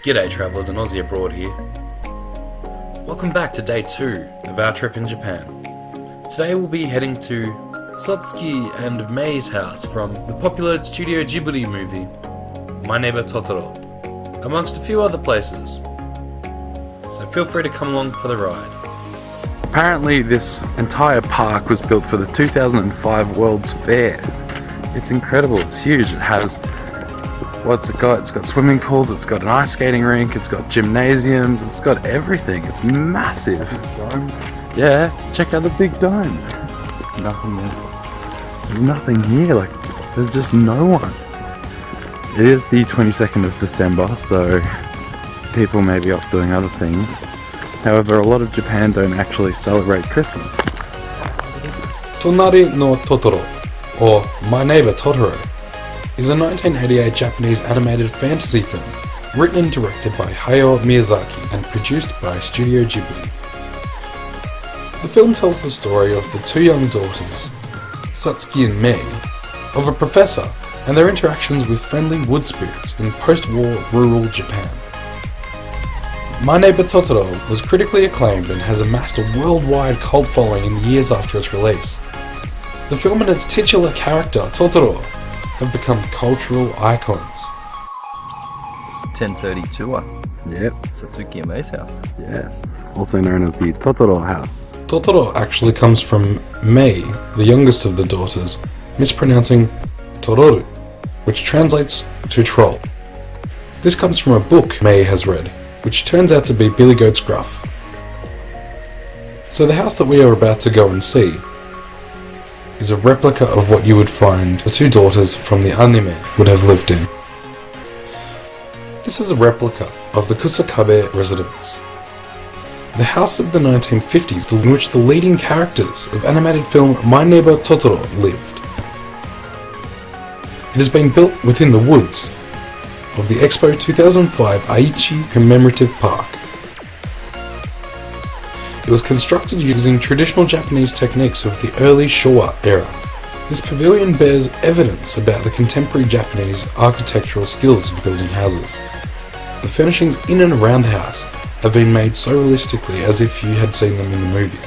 G'day travellers and Aussie abroad here. Welcome back to day 2 of our trip in Japan. Today we'll be heading to Satsuki and Mei's house from the popular Studio Ghibli movie My Neighbor Totoro, amongst a few other places. So feel free to come along for the ride. Apparently this entire park was built for the 2005 World's Fair. It's incredible, it's huge. It has, what's it got? It's got swimming pools, it's got an ice skating rink, it's got gymnasiums, it's got everything. It's massive. Dome? Yeah, check out the big dome. Nothing there. There's nothing here, there's just no one. It is the 22nd of December, so people may be off doing other things. However, a lot of Japan don't actually celebrate Christmas. Tonari no Totoro, or My Neighbor Totoro, is a 1988 Japanese animated fantasy film written and directed by Hayao Miyazaki and produced by Studio Ghibli. The film tells the story of the two young daughters, Satsuki and Mei, of a professor and their interactions with friendly wood spirits in post-war rural Japan. My Neighbor Totoro was critically acclaimed and has amassed a worldwide cult following in the years after its release. The film and its titular character, Totoro, have become cultural icons. 1032 Yep, Satsuki and Mei's house. yes. Also known as the Totoro house. Totoro actually comes from Mei, the youngest of the daughters, mispronouncing Tororu, which translates to troll. This comes from a book Mei has read, which turns out to be Billy Goat's Gruff. So the house that we are about to go and see is a replica of what you would find the two daughters from the anime would have lived in. This is a replica of the Kusakabe residence, the house of the 1950s in which the leading characters of animated film My Neighbor Totoro lived. It has been built within the woods of the Expo 2005 Aichi Commemorative Park. It was constructed using traditional Japanese techniques of the early Showa era. This pavilion bears evidence about the contemporary Japanese architectural skills in building houses. The furnishings in and around the house have been made so realistically as if you had seen them in the movie.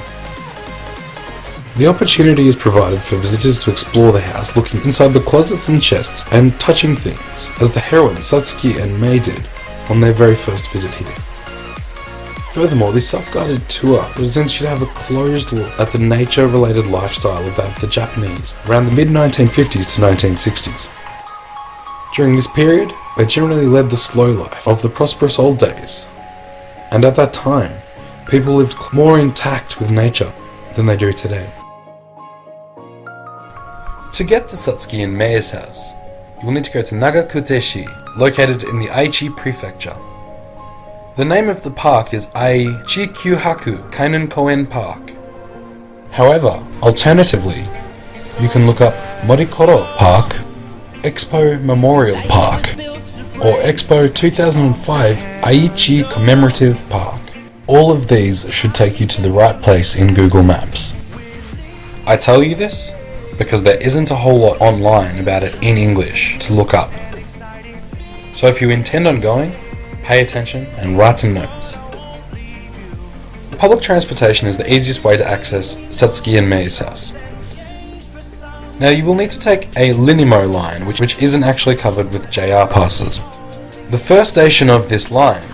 The opportunity is provided for visitors to explore the house, looking inside the closets and chests and touching things, as the heroines Satsuki and Mei did on their very first visit here. Furthermore, this self-guided tour presents you to have a closed look at the nature-related lifestyle of that of the Japanese around the mid-1950s to 1960s. During this period, they generally led the slow life of the prosperous old days, and at that time, people lived more intact with nature than they do today. To get to Satsuki and Mei's house, you will need to go to Nagakuteshi, located in the Aichi Prefecture. The name of the park is Aichi Kyuhaku Kainen Koen Park. However, alternatively, you can look up Morikoro Park, Expo Memorial Park, or Expo 2005 Aichi Commemorative Park. All of these should take you to the right place in Google Maps. I tell you this because there isn't a whole lot online about it in English to look up. So if you intend on going, pay attention and write some notes. Public transportation is the easiest way to access Satsuki and Mei's house. Now you will need to take a Linimo line, which isn't actually covered with JR passes. The first station of this line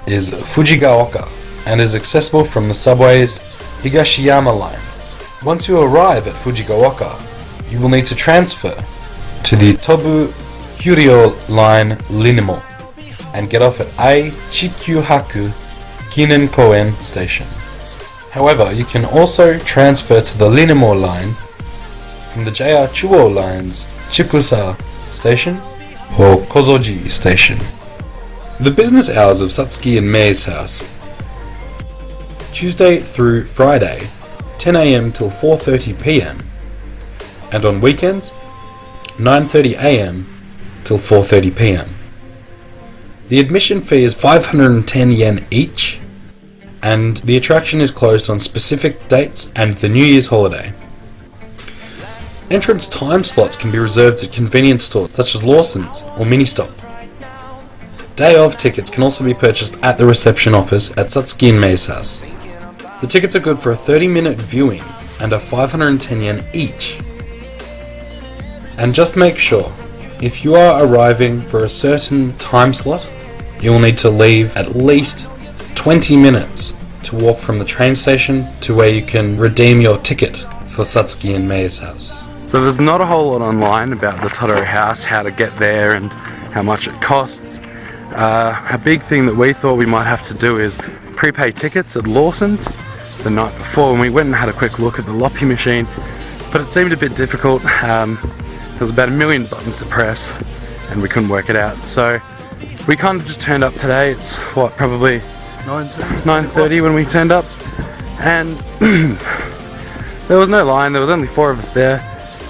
is Fujigaoka and is accessible from the subway's Higashiyama line. Once you arrive at Fujigaoka, you will need to transfer to the Tobu Huryo line Linimo and get off at Aichi-Kyuhaku Kinen Koen station. However, you can also transfer to the Linimo line from the JR Chuo line's Chikusa station or Kozoji station. The business hours of Satsuki and Mei's house: Tuesday through Friday, 10 a.m. till 4:30 p.m. and on weekends, 9:30 a.m. till 4:30 p.m. The admission fee is 510 yen each, and the attraction is closed on specific dates and the New Year's holiday. Entrance time slots can be reserved at convenience stores such as Lawson's or Ministop. Day of tickets can also be purchased at the reception office at Satsuki in Meishouse. The tickets are good for a 30-minute viewing and are 510 yen each. And just make sure, if you are arriving for a certain time slot, you will need to leave at least 20 minutes to walk from the train station to where you can redeem your ticket for Satsuki in Meishouse. So there's not a whole lot online about the Totoro house, how to get there and how much it costs. A big thing that we thought we might have to do is prepay tickets at Lawson's the night before, and we went and had a quick look at the Loppy machine, but it seemed a bit difficult. There was about 1 million buttons to press and we couldn't work it out, so we kind of just turned up today. It's what, probably 9:30 when we turned up, and there was no line. There was only 4 of us there.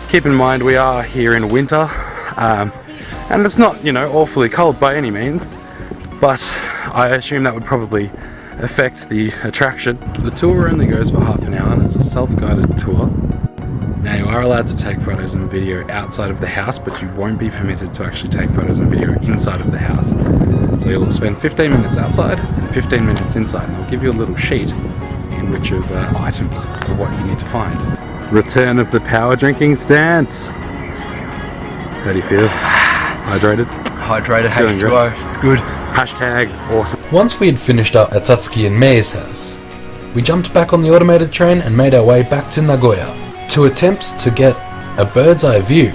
Keep in mind we are here in winter, and it's not, awfully cold by any means, but I assume that would probably affect the attraction. The tour only goes for half an hour and it's a self-guided tour. Now you are allowed to take photos and video outside of the house, but you won't be permitted to actually take photos and video inside of the house. So you'll spend 15 minutes outside and 15 minutes inside, and they'll give you a little sheet in which of items of what you need to find. Return of the power drinking stance. How do you feel? Hydrated? Hydrated, Feeling H2O. It's good. Hashtag awesome. Once we had finished up at Satsuki and Meishouse, we jumped back on the automated train and made our way back to Nagoya to attempt to get a bird's eye view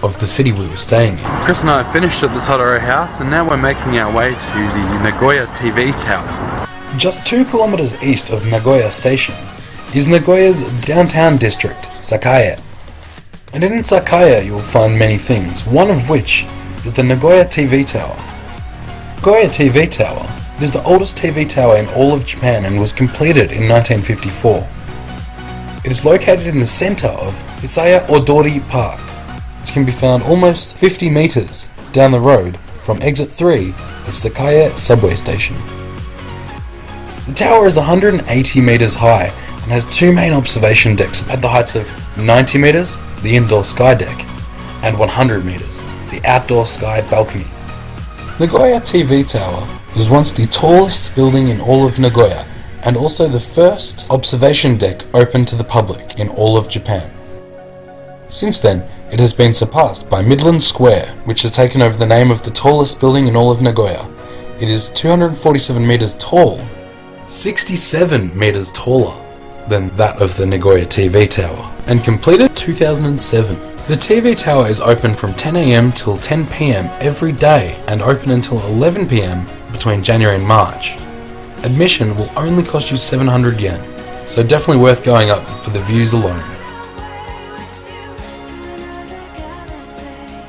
of the city we were staying in. Chris and I have finished at the Totoro house, and now we're making our way to the Nagoya TV tower. Just 2 kilometers east of Nagoya Station is Nagoya's downtown district, Sakaya. And in Sakaya you will find many things, one of which is the Nagoya TV tower. Nagoya TV tower is the oldest TV tower in all of Japan and was completed in 1954. It is located in the center of Hisaya Odori Park, which can be found almost 50 meters down the road from exit 3 of Sakaya subway station. The tower is 180 meters high and has 2 main observation decks at the heights of 90 meters, the indoor sky deck, and 100 meters, the outdoor sky balcony. Nagoya TV Tower was once the tallest building in all of Nagoya and also the first observation deck open to the public in all of Japan. Since then, it has been surpassed by Midland Square, which has taken over the name of the tallest building in all of Nagoya. It is 247 meters tall, 67 meters taller than that of the Nagoya TV Tower, and completed 2007. The TV tower is open from 10 AM till 10 PM every day and open until 11 PM between January and March. Admission will only cost you 700 yen, so definitely worth going up for the views alone.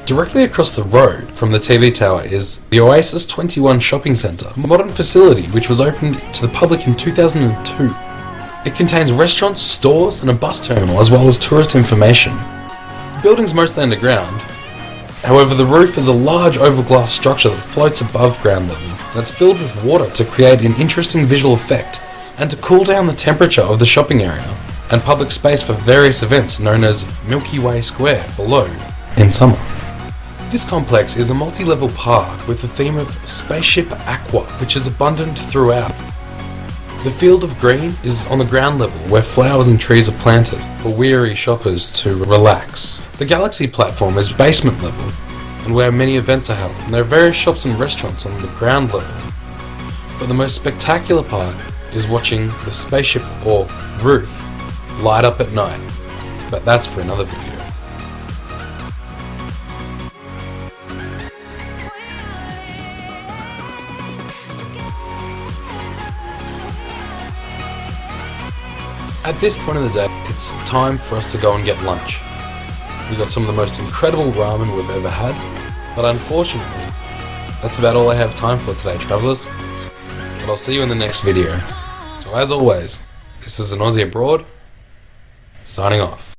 Directly across the road from the TV tower is the Oasis 21 shopping centre, a modern facility which was opened to the public in 2002. It contains restaurants, stores and a bus terminal as well as tourist information. The building's mostly underground. However, the roof is a large oval glass structure that floats above ground level, and it's filled with water to create an interesting visual effect and to cool down the temperature of the shopping area and public space for various events known as Milky Way Square below in summer. This complex is a multi-level park with the theme of Spaceship Aqua, which is abundant throughout. The Field of Green is on the ground level where flowers and trees are planted for weary shoppers to relax. The Galaxy platform is basement level and where many events are held, and there are various shops and restaurants on the ground level. But the most spectacular part is watching the spaceship or roof light up at night, but that's for another video. At this point of the day, it's time for us to go and get lunch. We got some of the most incredible ramen we've ever had, but unfortunately, that's about all I have time for today, travellers. But I'll see you in the next video. So as always, this is an Aussie Abroad, signing off.